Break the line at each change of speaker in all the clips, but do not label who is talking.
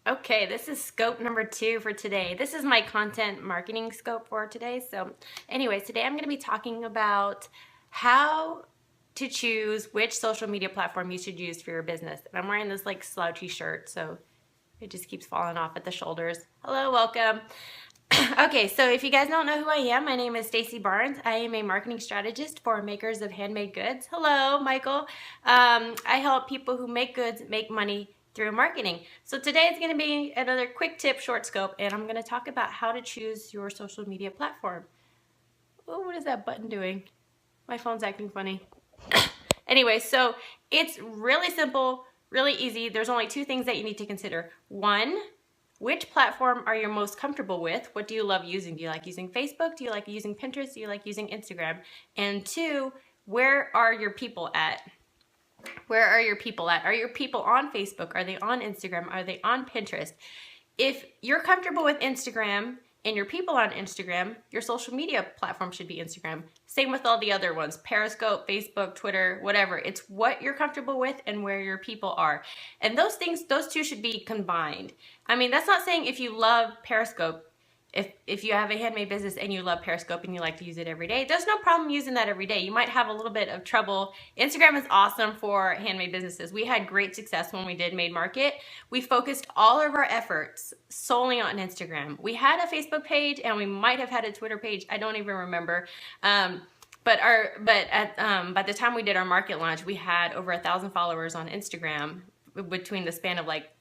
Okay, this is scope number 2 for today. This is my content marketing scope for today. So anyways, today I'm going to be talking about how to choose which social media platform you should use for your business. And I'm wearing this like slouchy shirt, so it just keeps falling off at the shoulders. Hello, welcome. Okay, so if you guys don't know who I am, my name is Stacy Barnes. I am a marketing strategist for makers of handmade goods. Hello, Michael. I help people who make goods make money through marketing. So today is going to be another quick tip, short scope, and I'm going to talk about how to choose your social media platform. Oh, what is that button doing? My phone's acting funny. Anyway, so it's really simple, really easy. There's only 2 things that you need to consider. 1, which platform are you most comfortable with? What do you love using? Do you like using Facebook? Do you like using Pinterest? Do you like using Instagram? And 2, where are your people at? Where are your people at? Are your people on Facebook? Are they on Instagram? Are they on Pinterest? If you're comfortable with Instagram and your people on Instagram, your social media platform should be Instagram. Same with all the other ones, Periscope, Facebook, Twitter, whatever. It's what you're comfortable with and where your people are. And those things, those 2 should be combined. I mean, that's not saying if you love Periscope, if you have a handmade business and you love Periscope and you like to use it every day, there's no problem using that every day. You might have a little bit of trouble. Instagram is awesome for handmade businesses. We had great success when we did Made Market. We focused all of our efforts solely on Instagram. We had a Facebook page and we might have had a Twitter page. I don't even remember. By the time we did our market launch, we had over 1,000 followers on Instagram between the span of like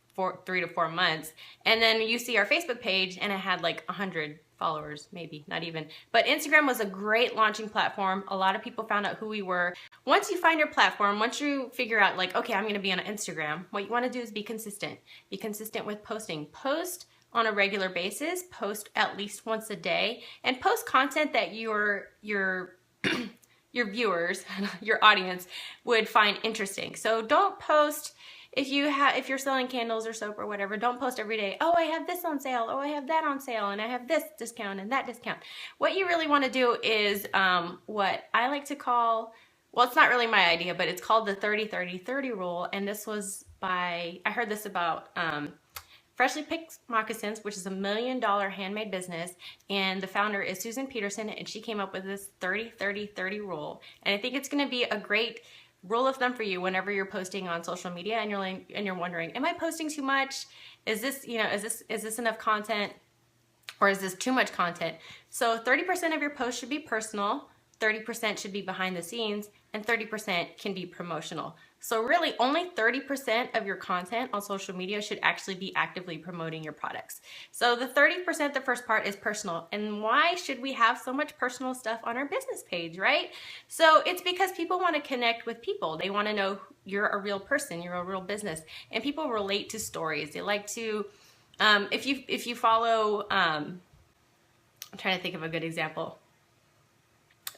3 to 4 months. And then you see our Facebook page and it had like 100 followers, maybe not even. But Instagram was a great launching platform. A lot of people found out who we were. Once you find your platform, once you figure out like, okay, I'm going to be on Instagram, what you want to do is be consistent. Be consistent with posting. Post on a regular basis, post at least once a day, and post content that your viewers, your audience would find interesting. So don't post if you're selling candles or soap or whatever, don't post every day, oh, I have this on sale, oh, I have that on sale, and I have this discount and that discount. What you really want to do is what I like to call, well, it's not really my idea, but it's called the 30-30-30 rule. And this was I heard this about Freshly Picked Moccasins, which is $1 million handmade business, and the founder is Susan Peterson, and she came up with this 30-30-30 rule. And I think it's going to be a great rule of thumb for you whenever you're posting on social media and you're wondering, am I posting too much? Is this enough content, or is this too much content? So 30% of your post should be personal, 30% should be behind the scenes, and 30% can be promotional. So really only 30% of your content on social media should actually be actively promoting your products. So the 30%, the first part, is personal. And why should we have so much personal stuff on our business page, right? So it's because people want to connect with people. They want to know you're a real person, you're a real business. And people relate to stories. They like to, if you follow, I'm trying to think of a good example.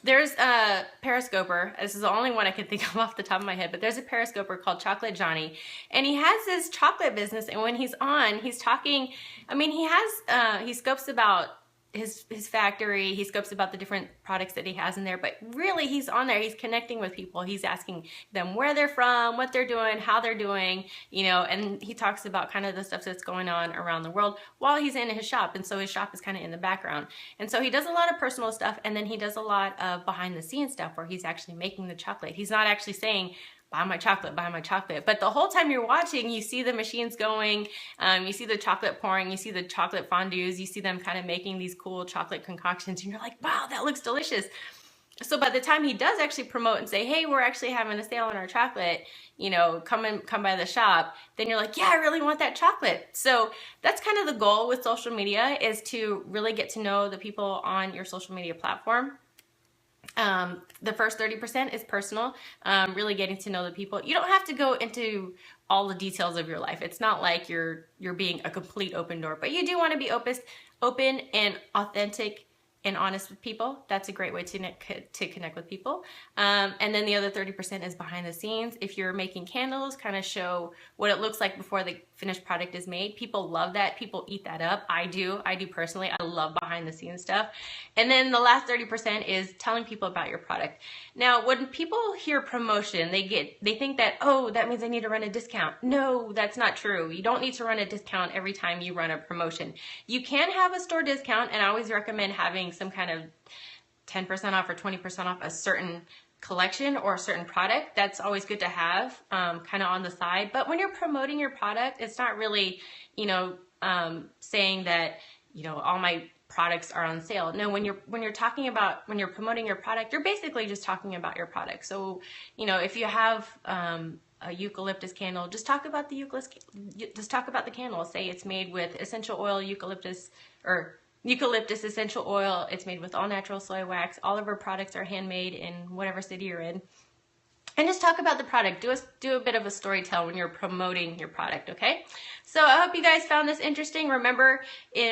There's a Periscoper, this is the only one I can think of off the top of my head, but there's a Periscoper called Chocolate Johnny, and he has this chocolate business, and when he's on, he's talking, I mean, he scopes about his factory, he scopes about the different products that he has in there, but really he's on there, he's connecting with people, he's asking them where they're from, what they're doing, how they're doing, and he talks about kind of the stuff that's going on around the world while he's in his shop, and so his shop is kind of in the background. And so he does a lot of personal stuff, and then he does a lot of behind the scenes stuff where he's actually making the chocolate. He's not actually saying, buy my chocolate, buy my chocolate. But the whole time you're watching, you see the machines going, you see the chocolate pouring, you see the chocolate fondues, you see them kind of making these cool chocolate concoctions, and you're like, wow, that looks delicious. So by the time he does actually promote and say, hey, we're actually having a sale on our chocolate, come by the shop, then you're like, yeah, I really want that chocolate. So that's kind of the goal with social media, is to really get to know the people on your social media platform. The first 30% is personal, really getting to know the people. You don't have to go into all the details of your life. It's not like you're being a complete open door, but you do want to be open and authentic and honest with people. That's a great way to connect with people. And then the other 30% is behind the scenes. If you're making candles, kind of show what it looks like before the finished product is made. People love that. People eat that up. I do personally. I love behind the scenes stuff. And then the last 30% is telling people about your product. Now, when people hear promotion, they think that, oh, that means I need to run a discount. No, that's not true. You don't need to run a discount every time you run a promotion. You can have a store discount, and I always recommend having some kind of 10% off or 20% off a certain collection or a certain product. That's always good to have kind of on the side. But when you're promoting your product, it's not really, saying that, all my products are on sale. No, when you're promoting your product, you're basically just talking about your product. So, if you have a eucalyptus candle, just talk about the candle. Say it's made with essential oil, eucalyptus essential oil. It's made with all natural soy wax. All of our products are handmade in whatever city you're in. And just talk about the product. Do a bit of a story tell when you're promoting your product, okay? So I hope you guys found this interesting. Remember,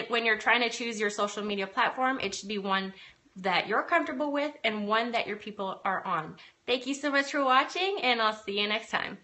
when you're trying to choose your social media platform, it should be one that you're comfortable with and one that your people are on. Thank you so much for watching, and I'll see you next time.